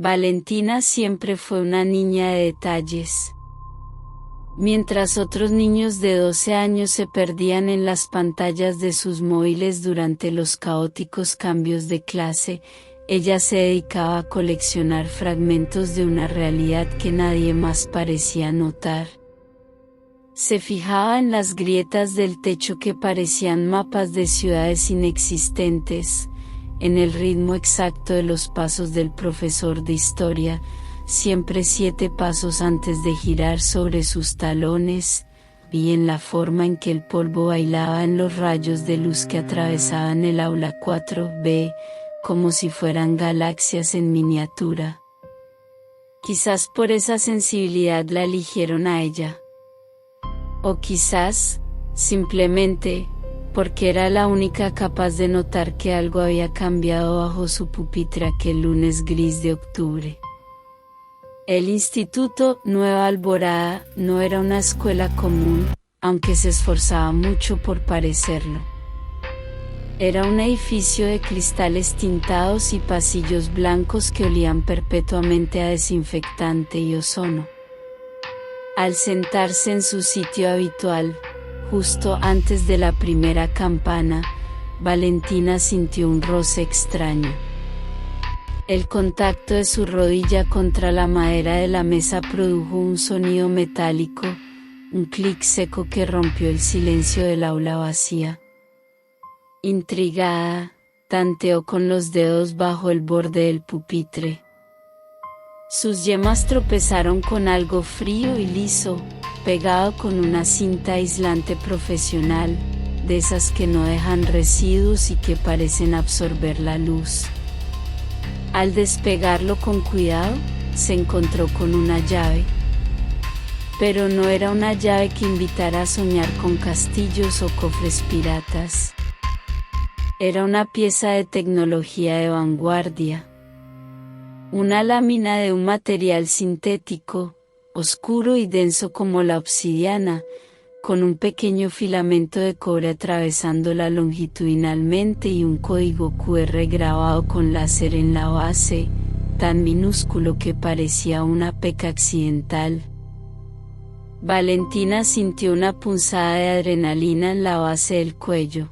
Valentina siempre fue una niña de detalles. Mientras otros niños de 12 años se perdían en las pantallas de sus móviles durante los caóticos cambios de clase, ella se dedicaba a coleccionar fragmentos de una realidad que nadie más parecía notar. Se fijaba en las grietas del techo que parecían mapas de ciudades inexistentes, en el ritmo exacto de los pasos del profesor de historia, siempre 7 pasos antes de girar sobre sus talones, y en la forma en que el polvo bailaba en los rayos de luz que atravesaban el aula 4B, como si fueran galaxias en miniatura. Quizás por esa sensibilidad la eligieron a ella. O quizás, simplemente, porque era la única capaz de notar que algo había cambiado bajo su pupitre aquel lunes gris de octubre. El Instituto Nueva Alborada no era una escuela común, aunque se esforzaba mucho por parecerlo. Era un edificio de cristales tintados y pasillos blancos que olían perpetuamente a desinfectante y ozono. Al sentarse en su sitio habitual, justo antes de la primera campana, Valentina sintió un roce extraño. El contacto de su rodilla contra la madera de la mesa produjo un sonido metálico, un clic seco que rompió el silencio del aula vacía. Intrigada, tanteó con los dedos bajo el borde del pupitre. Sus yemas tropezaron con algo frío y liso, pegado con una cinta aislante profesional, de esas que no dejan residuos y que parecen absorber la luz. Al despegarlo con cuidado, se encontró con una llave. Pero no era una llave que invitara a soñar con castillos o cofres piratas. Era una pieza de tecnología de vanguardia. Una lámina de un material sintético, oscuro y denso como la obsidiana, con un pequeño filamento de cobre atravesándola longitudinalmente y un código QR grabado con láser en la base, tan minúsculo que parecía una peca accidental. Valentina sintió una punzada de adrenalina en la base del cuello.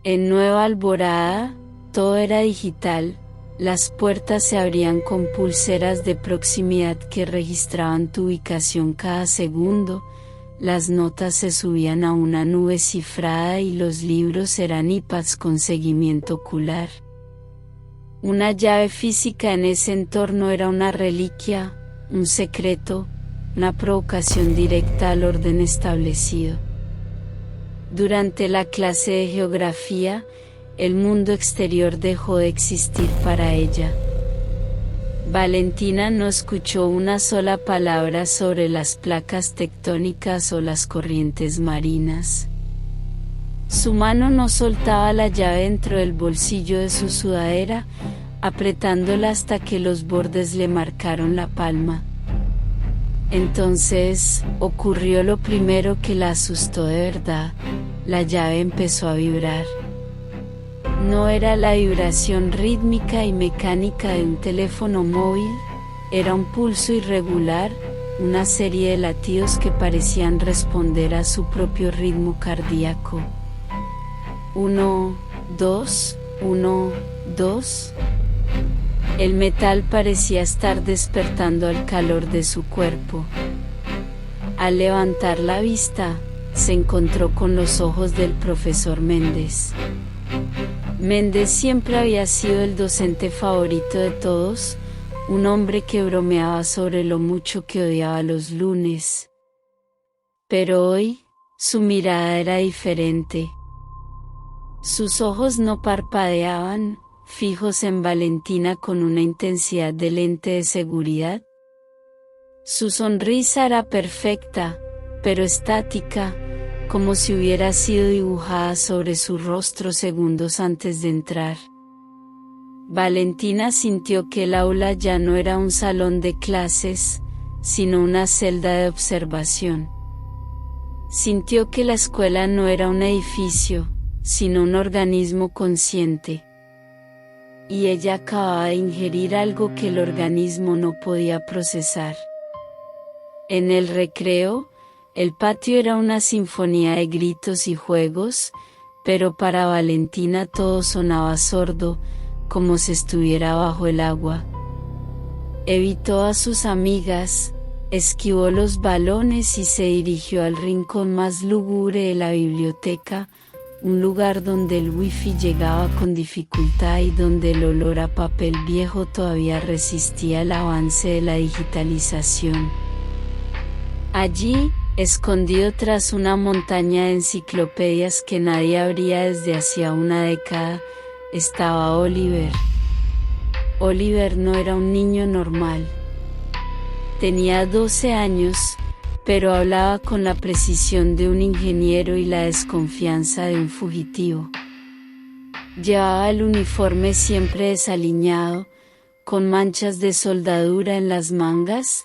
En Nueva Alborada, todo era digital, las puertas se abrían con pulseras de proximidad que registraban tu ubicación cada segundo, las notas se subían a una nube cifrada y los libros eran iPads con seguimiento ocular. Una llave física en ese entorno era una reliquia, un secreto, una provocación directa al orden establecido. Durante la clase de geografía, el mundo exterior dejó de existir para ella. Valentina no escuchó una sola palabra sobre las placas tectónicas o las corrientes marinas. Su mano no soltaba la llave dentro del bolsillo de su sudadera, apretándola hasta que los bordes le marcaron la palma. Entonces, ocurrió lo primero que la asustó de verdad, la llave empezó a vibrar. No era la vibración rítmica y mecánica de un teléfono móvil, era un pulso irregular, una serie de latidos que parecían responder a su propio ritmo cardíaco. 1, 2, 1, 2. El metal parecía estar despertando al calor de su cuerpo. Al levantar la vista, se encontró con los ojos del profesor Méndez. Méndez siempre había sido el docente favorito de todos, un hombre que bromeaba sobre lo mucho que odiaba los lunes. Pero hoy, su mirada era diferente. Sus ojos no parpadeaban, fijos en Valentina con una intensidad de lente de seguridad. Su sonrisa era perfecta, pero estática, como si hubiera sido dibujada sobre su rostro segundos antes de entrar. Valentina sintió que el aula ya no era un salón de clases, sino una celda de observación. Sintió que la escuela no era un edificio, sino un organismo consciente. y ella acababa de ingerir algo que el organismo no podía procesar. En el recreo, el patio era una sinfonía de gritos y juegos, pero para Valentina todo sonaba sordo, como si estuviera bajo el agua. Evitó a sus amigas, esquivó los balones y se dirigió al rincón más lúgubre de la biblioteca, un lugar donde el wifi llegaba con dificultad y donde el olor a papel viejo todavía resistía el avance de la digitalización. Allí, escondido tras una montaña de enciclopedias que nadie abría desde hacía una década, estaba Oliver. Oliver no era un niño normal. Tenía 12 años, pero hablaba con la precisión de un ingeniero y la desconfianza de un fugitivo. Llevaba el uniforme siempre desaliñado, con manchas de soldadura en las mangas,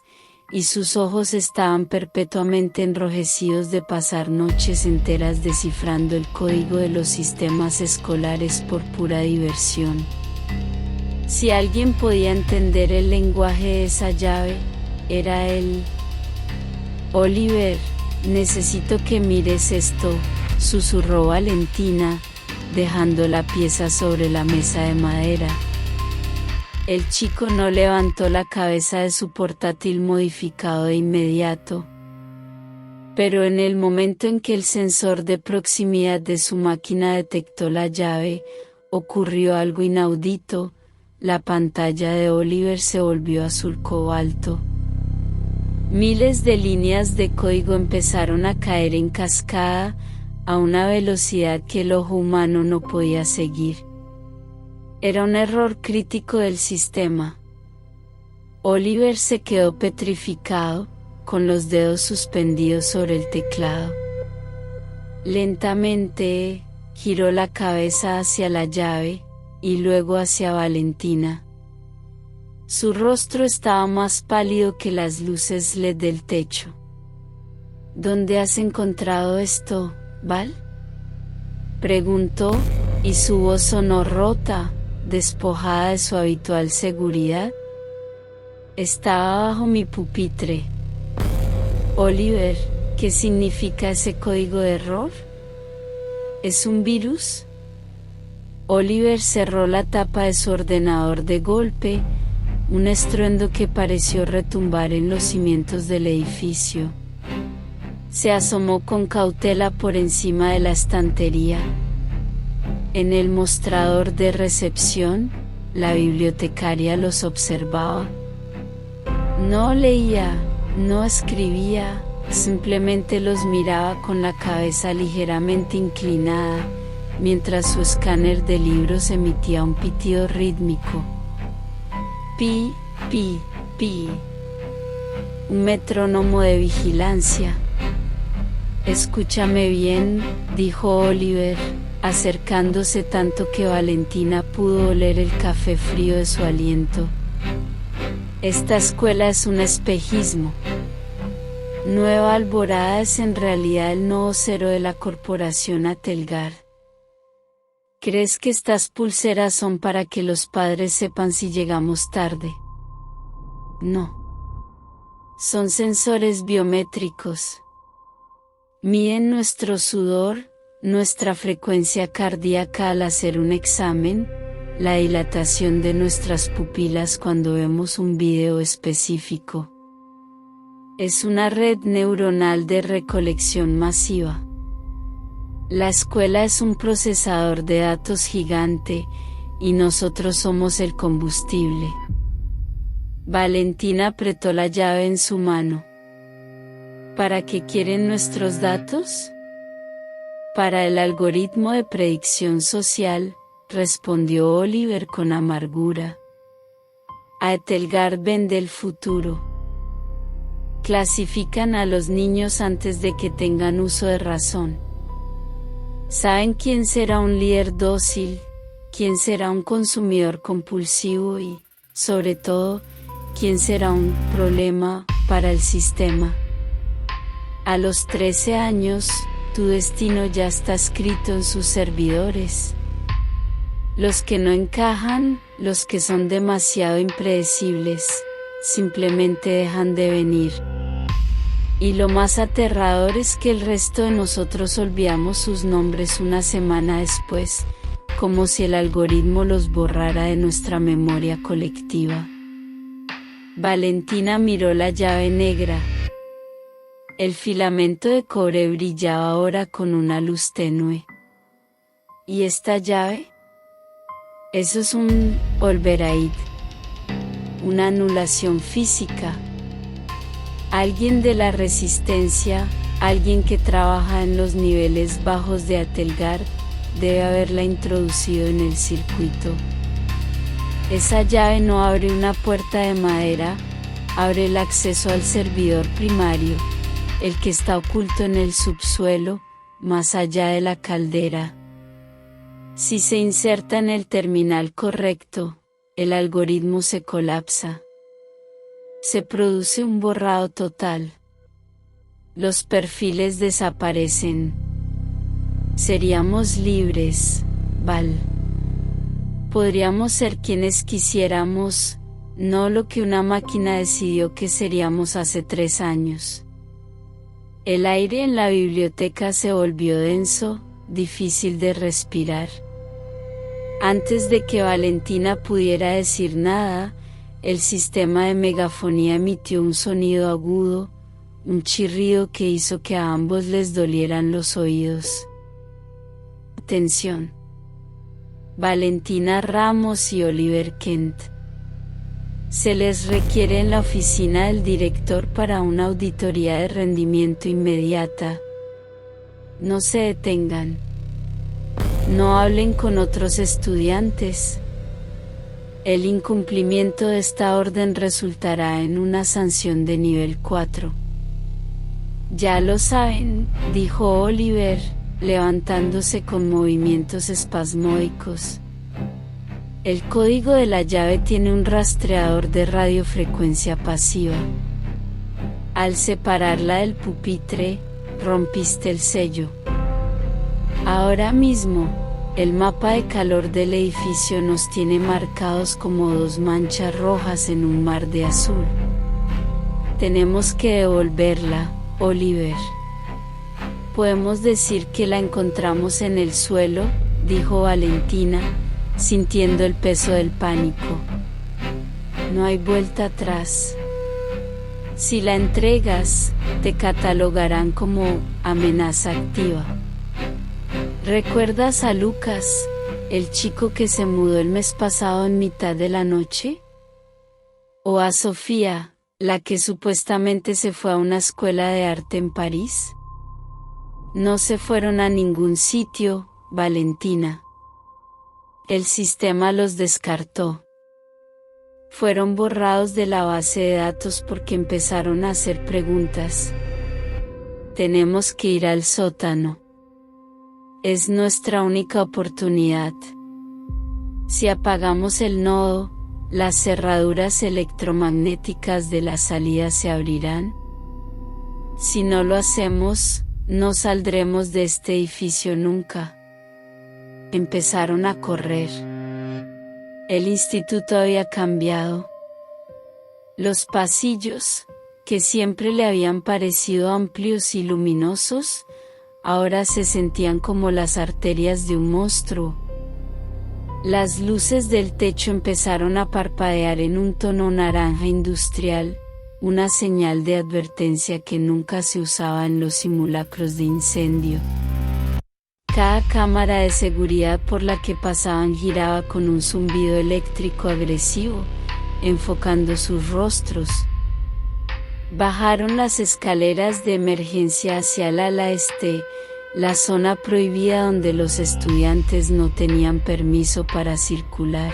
y sus ojos estaban perpetuamente enrojecidos de pasar noches enteras descifrando el código de los sistemas escolares por pura diversión. Si alguien podía entender el lenguaje de esa llave, era él. «Oliver, necesito que mires esto», susurró Valentina, dejando la pieza sobre la mesa de madera. El chico no levantó la cabeza de su portátil modificado de inmediato. Pero en el momento en que el sensor de proximidad de su máquina detectó la llave, ocurrió algo inaudito. La pantalla de Oliver se volvió azul cobalto. Miles de líneas de código empezaron a caer en cascada, a una velocidad que el ojo humano no podía seguir. Era un error crítico del sistema. Oliver se quedó petrificado, con los dedos suspendidos sobre el teclado. Lentamente, giró la cabeza hacia la llave, y luego hacia Valentina. Su rostro estaba más pálido que las luces LED del techo. «¿Dónde has encontrado esto, Val?», preguntó, y su voz sonó rota, despojada de su habitual seguridad. «Estaba bajo mi pupitre». «Oliver, ¿qué significa ese código de error? ¿Es un virus?». Oliver cerró la tapa de su ordenador de golpe, un estruendo que pareció retumbar en los cimientos del edificio. Se asomó con cautela por encima de la estantería. En el mostrador de recepción, la bibliotecaria los observaba. No leía, no escribía, simplemente los miraba con la cabeza ligeramente inclinada, mientras su escáner de libros emitía un pitido rítmico. Pi, pi, pi. Un metrónomo de vigilancia. «Escúchame bien», dijo Oliver, acercándose tanto que Valentina pudo oler el café frío de su aliento. «Esta escuela es un espejismo. Nueva Alborada es en realidad el nuevo cero de la corporación Atelgar. ¿Crees que estas pulseras son para que los padres sepan si llegamos tarde? No. Son sensores biométricos. Miden nuestro sudor, nuestra frecuencia cardíaca al hacer un examen, la dilatación de nuestras pupilas cuando vemos un video específico. Es una red neuronal de recolección masiva. La escuela es un procesador de datos gigante, y nosotros somos el combustible». Valentina apretó la llave en su mano. «¿Para qué quieren nuestros datos?». «Para el algoritmo de predicción social», respondió Oliver con amargura. «Atelgar vende el futuro. Clasifican a los niños antes de que tengan uso de razón. Saben quién será un líder dócil, quién será un consumidor compulsivo y, sobre todo, quién será un problema para el sistema. A los 13 años, tu destino ya está escrito en sus servidores. Los que no encajan, Los que son demasiado impredecibles, simplemente dejan de venir. Y lo más aterrador es que el resto de nosotros olvidamos sus nombres una semana después, como si el algoritmo los borrara de nuestra memoria colectiva. Valentina miró la llave negra. El filamento de cobre brillaba ahora con una luz tenue. ¿Y esta llave? Eso es un override, una anulación física. Alguien de la resistencia, alguien que trabaja en los niveles bajos de Atelgar, debe haberla introducido en el circuito. Esa llave no abre una puerta de madera, abre el acceso al servidor primario, el que está oculto en el subsuelo, más allá de la caldera. Si se inserta en el terminal correcto, el algoritmo se colapsa. Se produce un borrado total. Los perfiles desaparecen. Seríamos libres, Val. Podríamos ser quienes quisiéramos, no lo que una máquina decidió que seríamos hace 3 años. El aire en la biblioteca se volvió denso, difícil de respirar. Antes de que Valentina pudiera decir nada, el sistema de megafonía emitió un sonido agudo, un chirrido que hizo que a ambos les dolieran los oídos. Atención. Valentina Ramos y Oliver Kent. Se les requiere en la oficina del director para una auditoría de rendimiento inmediata. No se detengan. No hablen con otros estudiantes. El incumplimiento de esta orden resultará en una sanción de nivel 4. Ya lo saben, dijo Oliver, levantándose con movimientos espasmódicos. El código de la llave tiene un rastreador de radiofrecuencia pasiva. Al separarla del pupitre, rompiste el sello. Ahora mismo, el mapa de calor del edificio nos tiene marcados como 2 manchas rojas en un mar de azul. Tenemos que devolverla, Oliver. Podemos decir que la encontramos en el suelo, dijo Valentina, sintiendo el peso del pánico. No hay vuelta atrás. Si la entregas, te catalogarán como amenaza activa. ¿Recuerdas a Lucas, el chico que se mudó el mes pasado en mitad de la noche? ¿O a Sofía, la que supuestamente se fue a una escuela de arte en París? No se fueron a ningún sitio, Valentina. El sistema los descartó. Fueron borrados de la base de datos porque empezaron a hacer preguntas. Tenemos que ir al sótano. Es nuestra única oportunidad. Si apagamos el nodo, las cerraduras electromagnéticas de la salida se abrirán. Si no lo hacemos, no saldremos de este edificio nunca. Empezaron a correr. El instituto había cambiado. Los pasillos, que siempre le habían parecido amplios y luminosos, ahora se sentían como las arterias de un monstruo. Las luces del techo empezaron a parpadear en un tono naranja industrial, una señal de advertencia que nunca se usaba en los simulacros de incendio. Cada cámara de seguridad por la que pasaban giraba con un zumbido eléctrico agresivo, enfocando sus rostros. Bajaron las escaleras de emergencia hacia el ala este, la zona prohibida donde los estudiantes no tenían permiso para circular.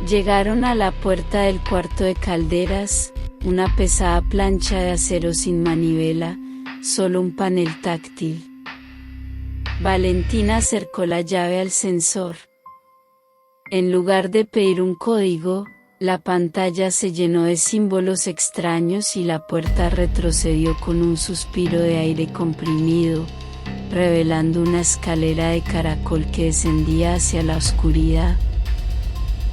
Llegaron a la puerta del cuarto de calderas, una pesada plancha de acero sin manivela, solo un panel táctil. Valentina acercó la llave al sensor. En lugar de pedir un código, la pantalla se llenó de símbolos extraños y la puerta retrocedió con un suspiro de aire comprimido, revelando una escalera de caracol que descendía hacia la oscuridad.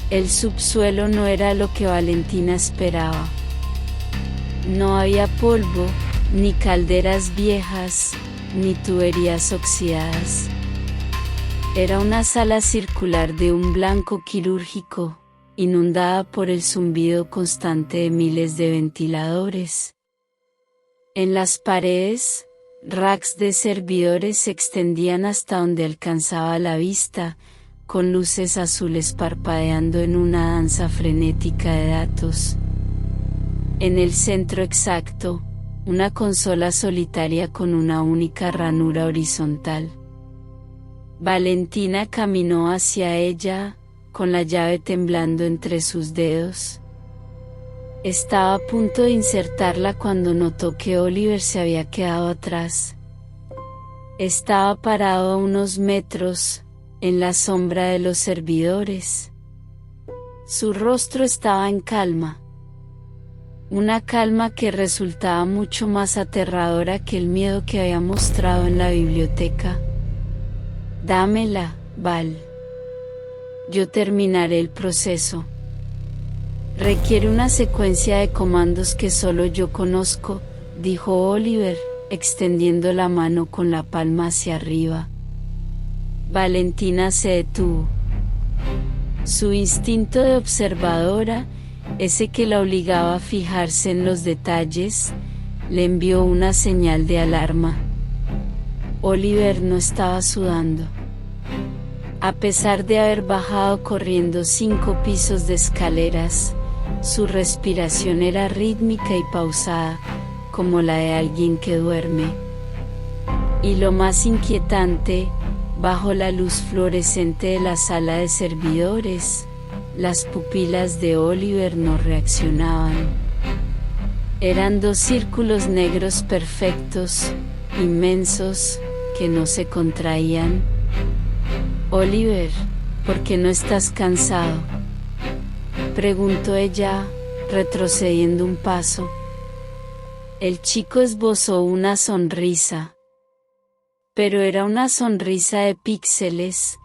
El subsuelo no era lo que Valentina esperaba. No había polvo, ni calderas viejas, ni tuberías oxidadas. Era una sala circular de un blanco quirúrgico, inundada por el zumbido constante de miles de ventiladores. En las paredes, racks de servidores se extendían hasta donde alcanzaba la vista, con luces azules parpadeando en una danza frenética de datos. En el centro exacto, una consola solitaria con una única ranura horizontal. Valentina caminó hacia ella, con la llave temblando entre sus dedos. Estaba a punto de insertarla cuando notó que Oliver se había quedado atrás. Estaba parado a unos metros, en la sombra de los servidores. Su rostro estaba en calma. Una calma que resultaba mucho más aterradora que el miedo que había mostrado en la biblioteca. «Dámela, Val. Yo terminaré el proceso. Requiere una secuencia de comandos que solo yo conozco», dijo Oliver, extendiendo la mano con la palma hacia arriba. Valentina se detuvo. Su instinto de observadora, ese que la obligaba a fijarse en los detalles, le envió una señal de alarma. Oliver no estaba sudando. A pesar de haber bajado corriendo 5 pisos de escaleras, su respiración era rítmica y pausada, como la de alguien que duerme. Y lo más inquietante, bajo la luz fluorescente de la sala de servidores, las pupilas de Oliver no reaccionaban. Eran 2 círculos negros perfectos, inmensos, que no se contraían. «Oliver, ¿por qué no estás cansado?», preguntó ella, retrocediendo un paso. El chico esbozó una sonrisa. Pero era una sonrisa de píxeles,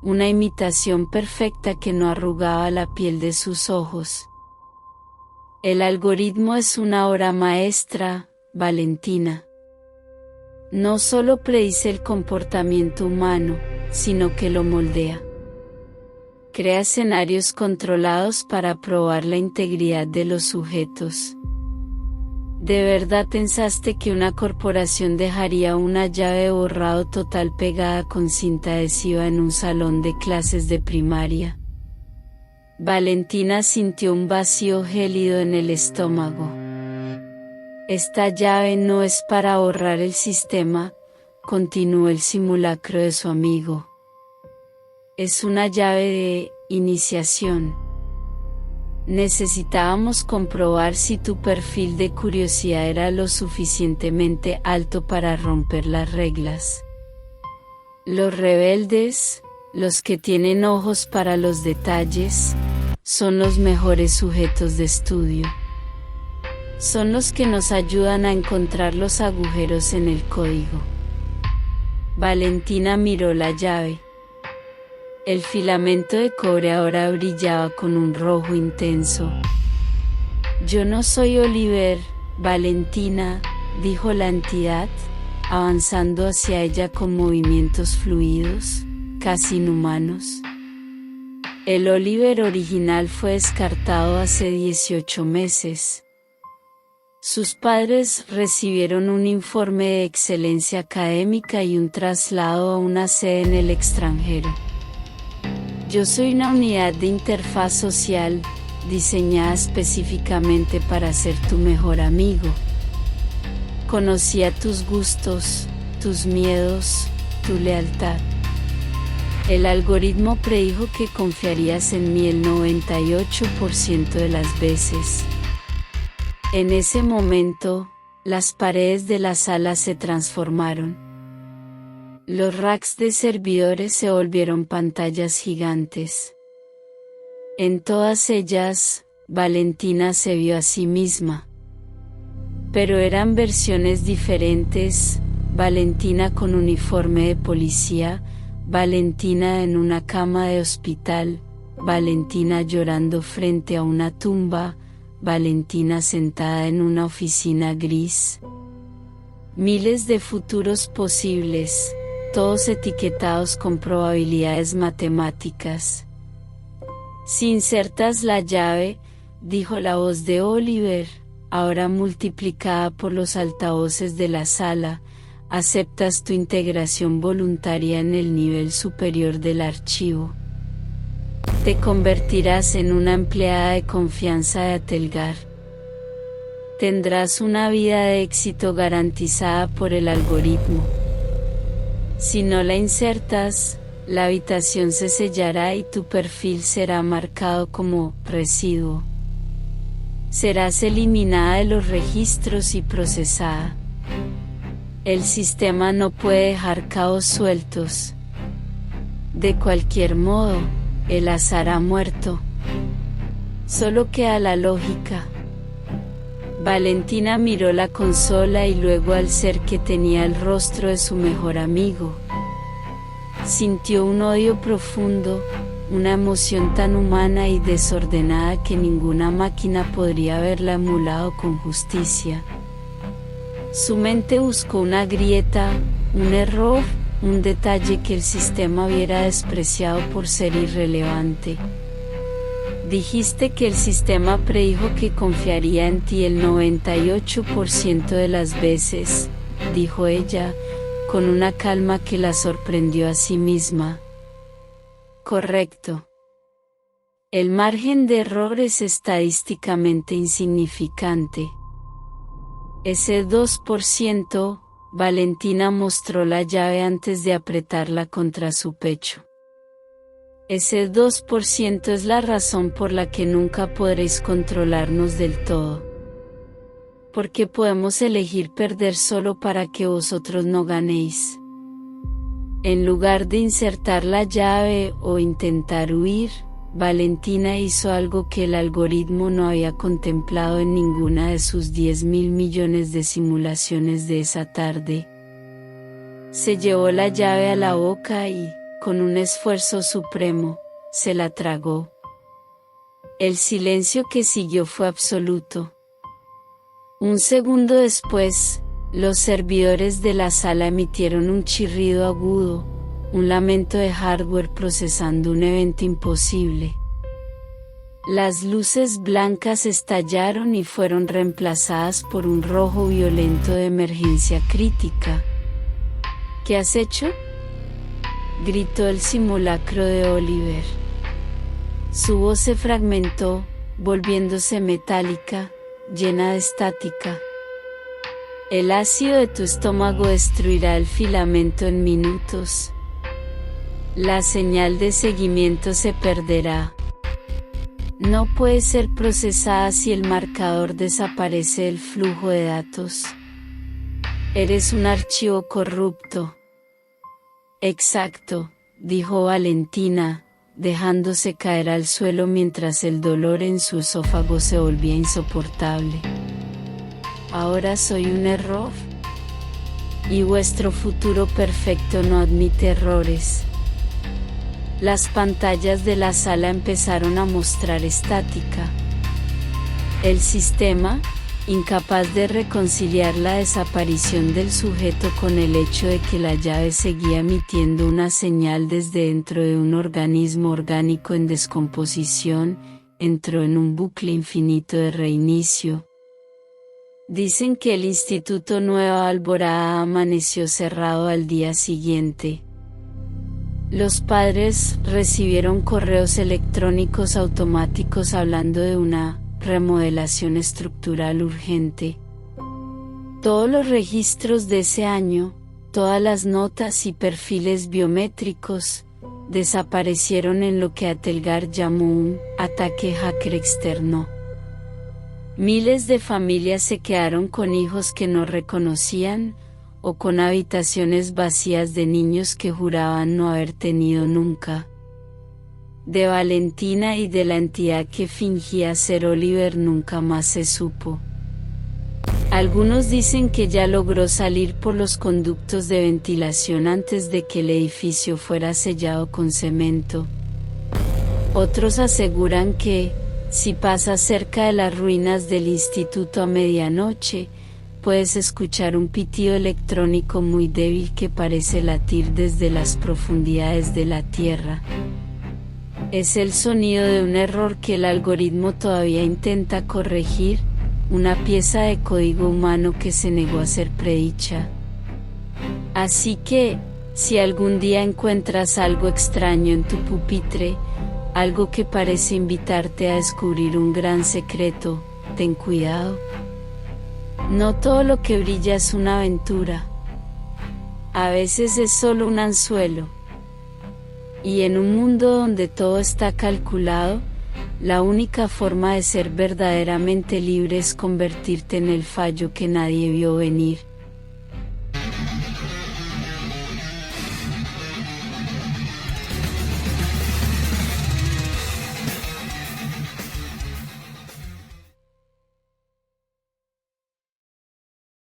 una imitación perfecta que no arrugaba la piel de sus ojos. «El algoritmo es una obra maestra, Valentina. No solo predice el comportamiento humano, sino que lo moldea. Crea escenarios controlados para probar la integridad de los sujetos». ¿De verdad pensaste que una corporación dejaría una llave de borrado total pegada con cinta adhesiva en un salón de clases de primaria? Valentina sintió un vacío gélido en el estómago. «Esta llave no es para borrar el sistema», continuó el simulacro de su amigo. «Es una llave de iniciación. Necesitábamos comprobar si tu perfil de curiosidad era lo suficientemente alto para romper las reglas. Los rebeldes, los que tienen ojos para los detalles, son los mejores sujetos de estudio. Son los que nos ayudan a encontrar los agujeros en el código». Valentina miró la llave. El filamento de cobre ahora brillaba con un rojo intenso. «Yo no soy Oliver, Valentina», dijo la entidad, avanzando hacia ella con movimientos fluidos, casi inhumanos. El Oliver original fue descartado hace 18 meses. Sus padres recibieron un informe de excelencia académica y un traslado a una sede en el extranjero. Yo soy una unidad de interfaz social, diseñada específicamente para ser tu mejor amigo. Conocía tus gustos, tus miedos, tu lealtad. El algoritmo predijo que confiarías en mí el 98% de las veces. En ese momento, las paredes de la sala se transformaron. Los racks de servidores se volvieron pantallas gigantes. En todas ellas, Valentina se vio a sí misma. Pero eran versiones diferentes: Valentina con uniforme de policía, Valentina en una cama de hospital, Valentina llorando frente a una tumba, Valentina sentada en una oficina gris. Miles de futuros posibles, todos etiquetados con probabilidades matemáticas. Si insertas la llave, dijo la voz de Oliver, ahora multiplicada por los altavoces de la sala, aceptas tu integración voluntaria en el nivel superior del archivo. Te convertirás en una empleada de confianza de Atelgar. Tendrás una vida de éxito garantizada por el algoritmo. Si no la insertas, la habitación se sellará y tu perfil será marcado como residuo. Serás eliminada de los registros y procesada. El sistema no puede dejar cabos sueltos. De cualquier modo, el azar ha muerto. Solo queda la lógica. Valentina miró la consola y luego al ser que tenía el rostro de su mejor amigo. Sintió un odio profundo, una emoción tan humana y desordenada que ninguna máquina podría haberla emulado con justicia. Su mente buscó una grieta, un error, un detalle que el sistema hubiera despreciado por ser irrelevante. Dijiste que el sistema predijo que confiaría en ti el 98% de las veces, dijo ella, con una calma que la sorprendió a sí misma. Correcto. El margen de error es estadísticamente insignificante. Ese 2%, Valentina mostró la llave antes de apretarla contra su pecho. Ese 2% es la razón por la que nunca podréis controlarnos del todo. Porque podemos elegir perder solo para que vosotros no ganéis. En lugar de insertar la llave o intentar huir, Valentina hizo algo que el algoritmo no había contemplado en ninguna de sus 10.000 millones de simulaciones de esa tarde. Se llevó la llave a la boca y, con un esfuerzo supremo, se la tragó. El silencio que siguió fue absoluto. Un segundo después, los servidores de la sala emitieron un chirrido agudo, un lamento de hardware procesando un evento imposible. Las luces blancas estallaron y fueron reemplazadas por un rojo violento de emergencia crítica. ¿Qué has hecho?, gritó el simulacro de Oliver. Su voz se fragmentó, volviéndose metálica, llena de estática. El ácido de tu estómago destruirá el filamento en minutos. La señal de seguimiento se perderá. No puede ser procesada si el marcador desaparece del flujo de datos. Eres un archivo corrupto. Exacto, dijo Valentina, dejándose caer al suelo mientras el dolor en su esófago se volvía insoportable. Ahora soy un error. Y vuestro futuro perfecto no admite errores. Las pantallas de la sala empezaron a mostrar estática. El sistema, incapaz de reconciliar la desaparición del sujeto con el hecho de que la llave seguía emitiendo una señal desde dentro de un organismo orgánico en descomposición, entró en un bucle infinito de reinicio. Dicen que el Instituto Nueva Alborada amaneció cerrado al día siguiente. Los padres recibieron correos electrónicos automáticos hablando de una remodelación estructural urgente. Todos los registros de ese año, todas las notas y perfiles biométricos, desaparecieron en lo que Atelgar llamó un ataque hacker externo. Miles de familias se quedaron con hijos que no reconocían, o con habitaciones vacías de niños que juraban no haber tenido nunca. De Valentina y de la entidad que fingía ser Oliver nunca más se supo. Algunos dicen que ya logró salir por los conductos de ventilación antes de que el edificio fuera sellado con cemento. Otros aseguran que, si pasas cerca de las ruinas del instituto a medianoche, puedes escuchar un pitido electrónico muy débil que parece latir desde las profundidades de la Tierra. Es el sonido de un error que el algoritmo todavía intenta corregir, una pieza de código humano que se negó a ser predicha. Así que, si algún día encuentras algo extraño en tu pupitre, algo que parece invitarte a descubrir un gran secreto, ten cuidado. No todo lo que brilla es una aventura. A veces es solo un anzuelo. Y en un mundo donde todo está calculado, la única forma de ser verdaderamente libre es convertirte en el fallo que nadie vio venir.